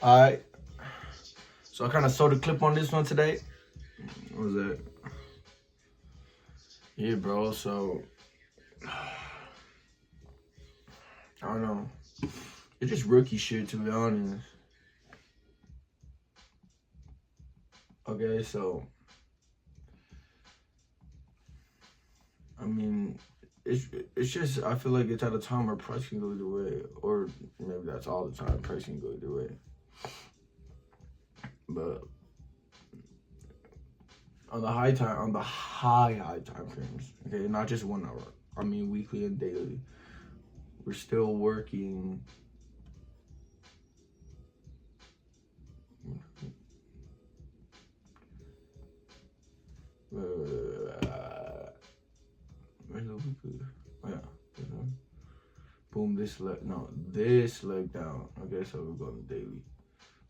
Alright. So I kind of sold a clip on this one today. What was that? Yeah, bro. So I don't know. It's just rookie shit, to be honest. Okay, so I mean, it's just I feel like it's at a time where price can go either way, or maybe that's all the time. Price can go either way, but on the high time frames, okay, not just 1 hour. I mean weekly and daily. We're still working. Where's the weekly? Oh, yeah. Boom, this leg down. Okay, so we're going daily.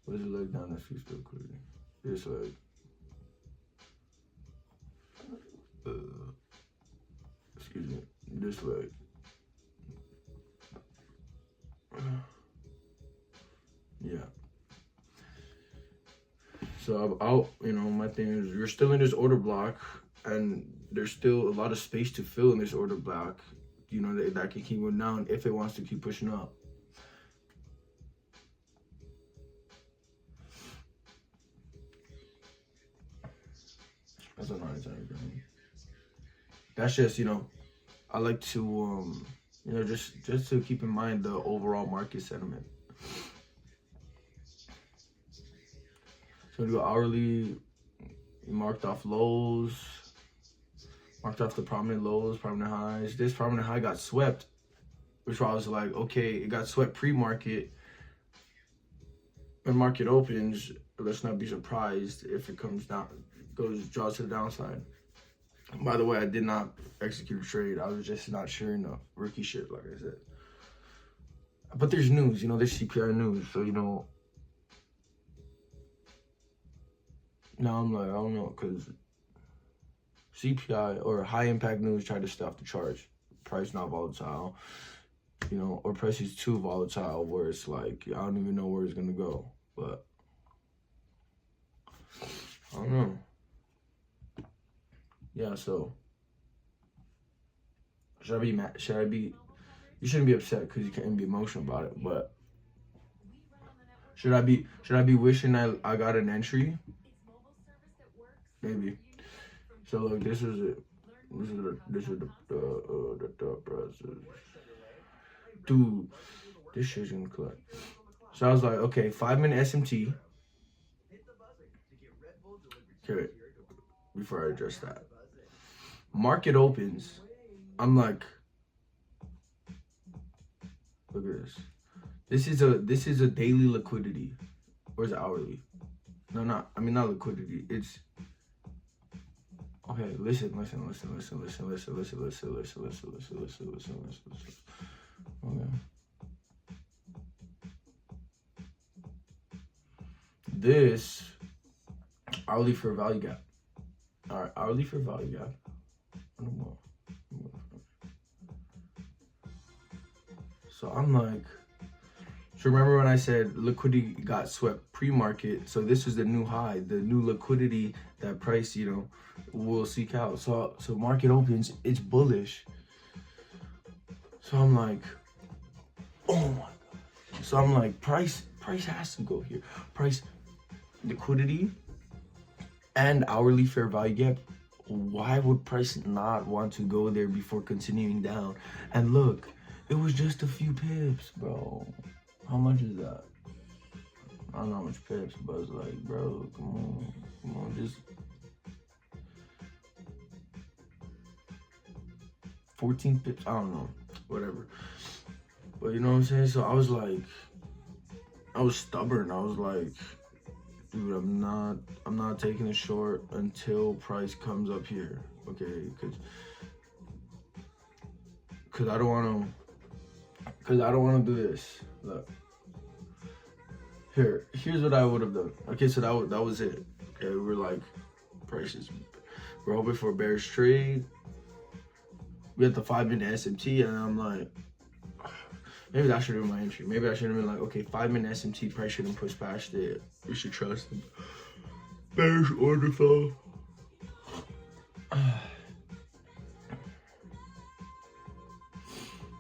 What is the leg down that speaks to liquidity? This leg. Excuse me. This leg. Yeah. So I'll, my thing is, you're still in this order block, and there's still a lot of space to fill in this order block. That can keep going down if it wants to keep pushing up. That's a nice diagram. That's just, I like to, just to keep in mind the overall market sentiment. So we do hourly, marked off lows, marked off the prominent lows, prominent highs. This prominent high got swept, which I was like, okay, it got swept pre-market. When market opens, let's not be surprised if it comes down, draws to the downside. By the way, I did not execute a trade. I was just not sure enough. Rookie shit, like I said. But there's news, there's CPI news. So, now I'm like, I don't know, because CPI or high impact news tried to stuff the charts. Price not volatile, or price is too volatile where it's like, I don't even know where it's going to go. But I don't know. Yeah, so should I be mad? You shouldn't be upset because you can't be emotional about it, but should I be wishing I got an entry? Maybe. So look, this is it. This is the process. Dude, this shit's gonna collect. So I was like, okay, 5-minute SMT. Okay, before I address that. Market opens. I'm like, look at this. This is a daily liquidity. Or is it hourly? No, not liquidity. It's okay, listen. Okay. This hourly fair value gap. Alright, hourly fair value gap. So I'm like, so remember when I said liquidity got swept pre-market? So this is the new high, the new liquidity that price, will seek out. So market opens, it's bullish. So I'm like, oh my God. So I'm like, price has to go here. Price, liquidity, and hourly fair value gap. Why would price not want to go there before continuing down? And look, it was just a few pips, bro. How much is that? I don't know how much pips, but it's like, bro, come on, just 14 pips. I don't know, whatever. But you know what I'm saying? So I was like, I was stubborn. I was like, dude, I'm not taking a short until price comes up here, okay? Cause I don't want to do this. Look, here's what I would have done. Okay, so that was it. Okay, we're like, prices. We're hoping for a bearish trade. We had the 5-minute SMT, and I'm like, Maybe that should have been my entry. Maybe I should have been like, okay, 5-minute SMT price shouldn't push past it. You should trust it. Bearish order flow.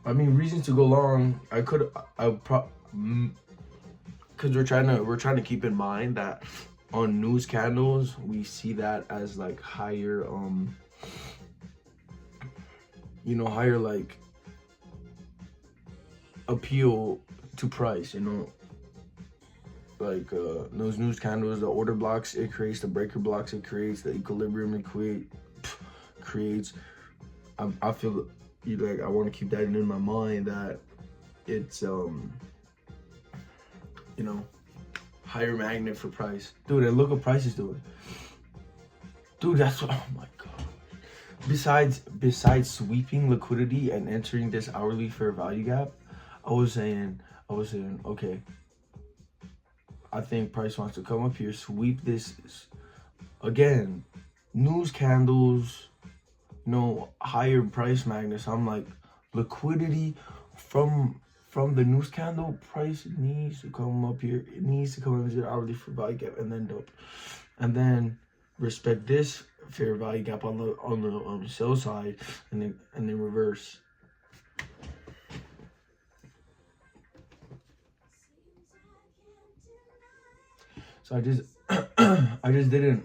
I mean, reasons to go long. Because we're trying to keep in mind that on news candles we see that as like higher higher like appeal to price, like those news candles, the order blocks it creates, the breaker blocks it creates, the equilibrium it creates. I feel like I want to keep that in my mind, that it's higher magnet for price, dude. And look what price is doing, dude. That's what, oh my god. Besides sweeping liquidity and entering this hourly fair value gap, I was saying, okay, I think price wants to come up here, sweep this again. News candles, higher price magnets. I'm like, liquidity from the news candle, price needs to come up here. It needs to come up to the hourly fair value gap, and then dope, and then respect this fair value gap on the sell side, and then reverse. So I just didn't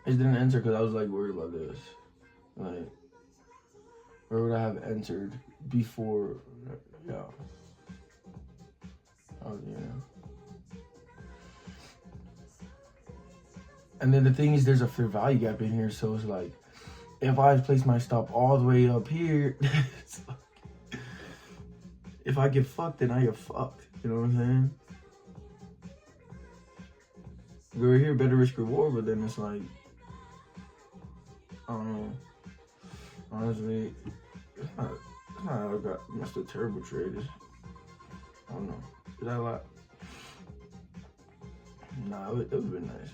enter because I was like worried about this. Like, where would I have entered before? Yeah. Oh yeah. And then the thing is, there's a fair value gap in here, so it's like, if I place my stop all the way up here, it's like, if I get fucked, then I get fucked. You know what I'm saying? We're here, better risk reward, but then it's like, I don't know. Honestly, it's not I got messed up terrible trade. I don't know. Did I lie? Nah, it would have been nice.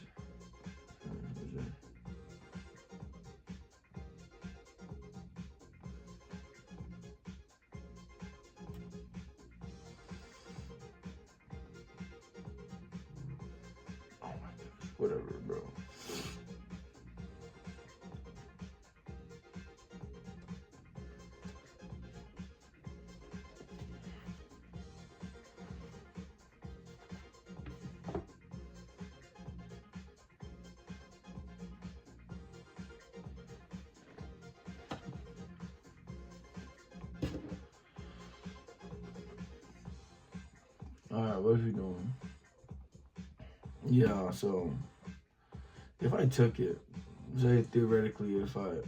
Oh my gosh, whatever, bro. Alright, what are you doing? Yeah, so if I took it, say theoretically, if I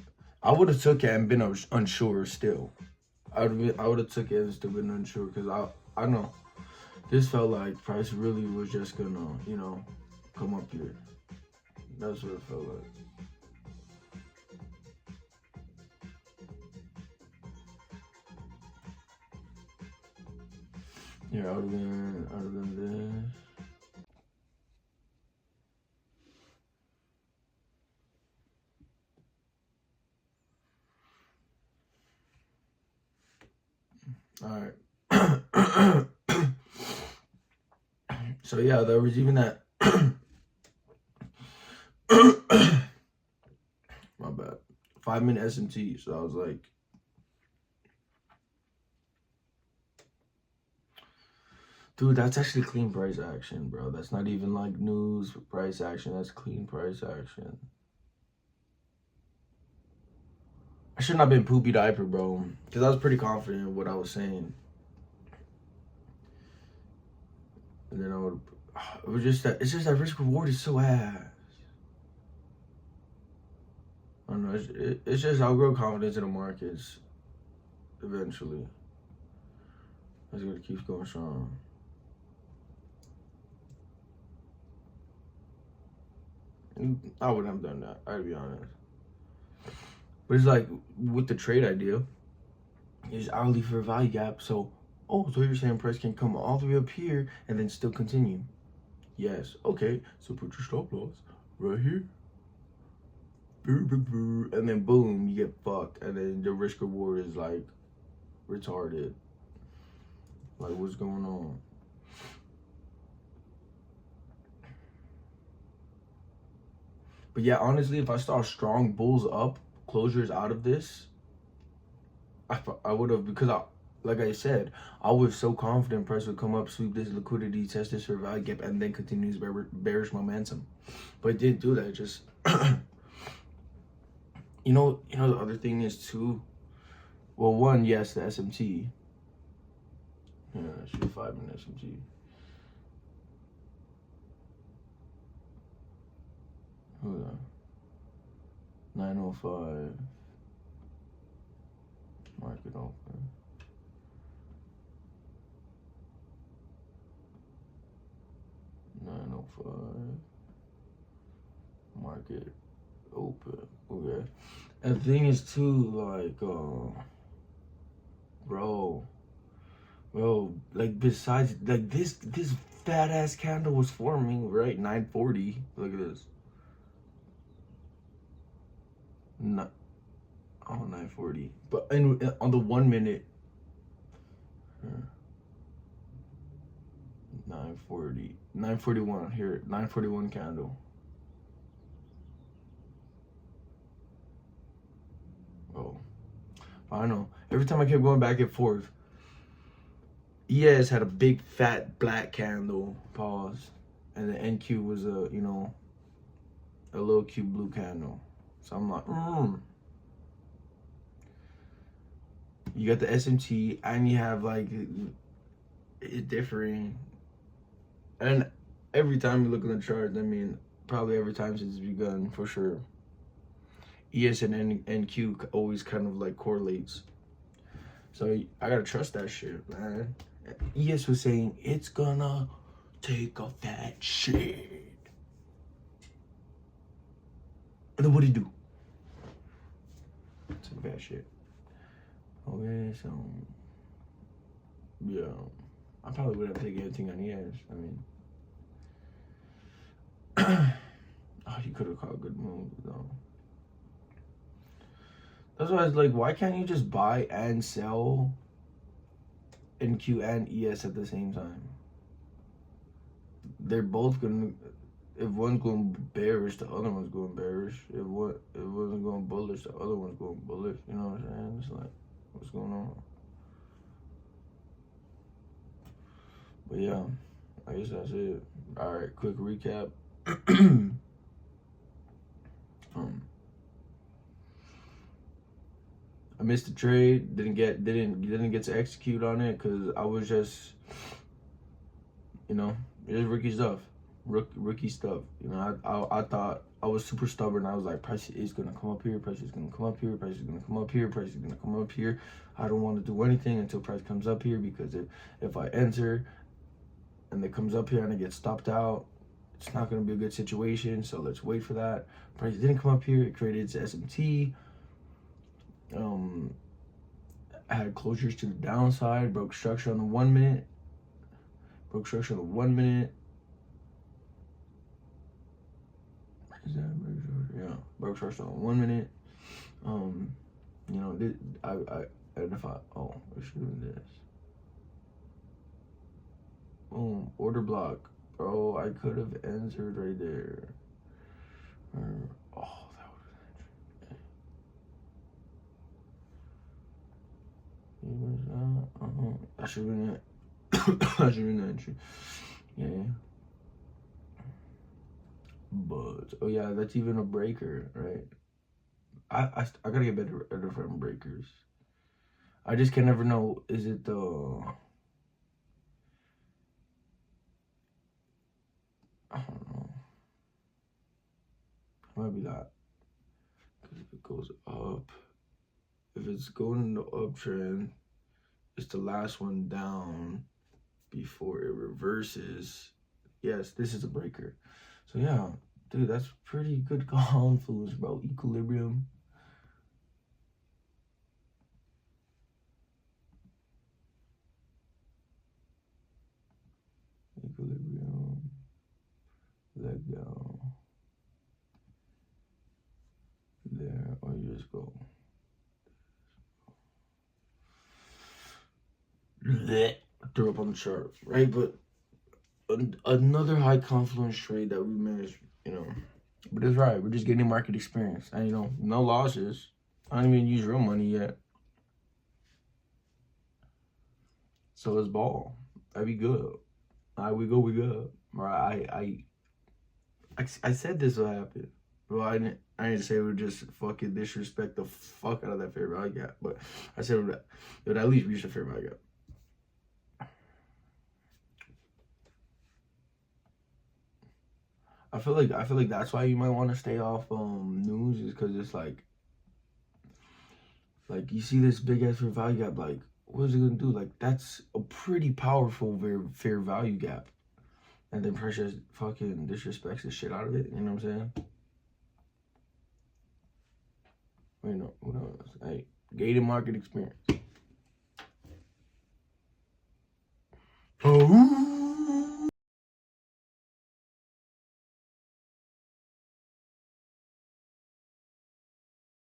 would have took it and been unsure still. I would have took it and still been unsure, because I know this felt like price really was just gonna, come up here. That's what it felt like. Yeah, I would have been this. All right. So yeah, there was even that. My bad. 5-minute SMT. So I was like, dude, that's actually clean price action, bro. That's not even like news price action. That's clean price action. I should not have been poopy diaper, bro, because I was pretty confident in what I was saying. And then it's just that risk reward is so ass. I don't know. It's just I'll grow confidence in the markets eventually. It's gonna keep going strong. I wouldn't have done that, I'd be honest. But it's like with the trade idea, is hourly fair value gap. So you're saying price can come all the way up here and then still continue? Yes. Okay. So put your stop loss right here. And then boom, you get fucked. And then the risk reward is like retarded. Like, what's going on? But yeah, honestly, if I saw strong bulls up, closures out of this, I would have, because like I said, I was so confident price would come up, sweep this liquidity, test this value gap, and then continues bearish momentum. But it didn't do that. It just, the other thing is too. Well, one, yes, the SMT. Yeah, should be 5-minute SMT. Hold on. 905. Market open. 905. Market open. Okay. And the thing is too, like, bro, like, besides, like, this fat ass candle was forming, right? 940. Look at this. No, 940. But on the 1 minute, 940, 941 here, 941 candle. Oh, I know. Every time I kept going back and forth, ES had a big fat black candle, pause, and the NQ was a little cute blue candle. So I'm like, You got the SMT, and you have like it differing. And every time you look at the chart, I mean, probably every time since it's begun, for sure, ES and NQ always kind of like correlates. So I gotta trust that shit, man. ES was saying it's gonna take a fat shit. And then what'd he do? Took a fat shit. Okay, so yeah, I probably wouldn't take anything on ES. I mean, oh, he could have caught a good move though. That's why I was like, why can't you just buy and sell NQ and ES at the same time? They're both gonna. If one's going bearish, the other one's going bearish. If one's going bullish, the other one's going bullish. You know what I'm saying? It's like, what's going on? But yeah, I guess that's it. All right, quick recap. I missed the trade. Didn't get to execute on it because I was just, it's rookie stuff. Rookie stuff. I thought I was super stubborn. I was like, price is gonna come up here. Price is gonna come up here. Price is gonna come up here. Price is gonna come up here. I don't want to do anything until price comes up here, because if I enter and it comes up here and I get stopped out, it's not gonna be a good situation. So let's wait for that. Price didn't come up here. It created its SMT. I had closures to the downside. Broke structure on the 1 minute. Broke structure on the 1 minute. Yeah, broke structure on 1 minute. I identified. Oh, we should do this. Boom, order block, bro. I could have entered right there. Oh, that was an entry. I should have been it. I should have been the entry. Yeah. But oh yeah, that's even a breaker, right? I gotta get better from breakers. I just can never know. Is it the? I don't know. It might be that. Because if it goes up, if it's going in the uptrend, it's the last one down before it reverses. Yes, this is a breaker. So yeah, dude, that's pretty good confluence, bro. Equilibrium. Equilibrium. Leg down. There, or you just go. Blech. threw up on the chart, right? But another high confluence trade that we managed, But it's right. We're just getting market experience, and no losses. I don't even use real money yet, so let's ball. I be good. We go. We good. Right. I said this will happen. Well, I didn't say we would just fucking disrespect the fuck out of that fair value gap, but I said it would at least reach the fair value gap. I feel like that's why you might want to stay off news, is because it's like you see this big ass fair value gap, like what is it gonna do? Like that's a pretty powerful fair value gap, and then pressure fucking disrespects the shit out of it. You know what I'm saying? Wait, no, who knows? Hey, gated market experience.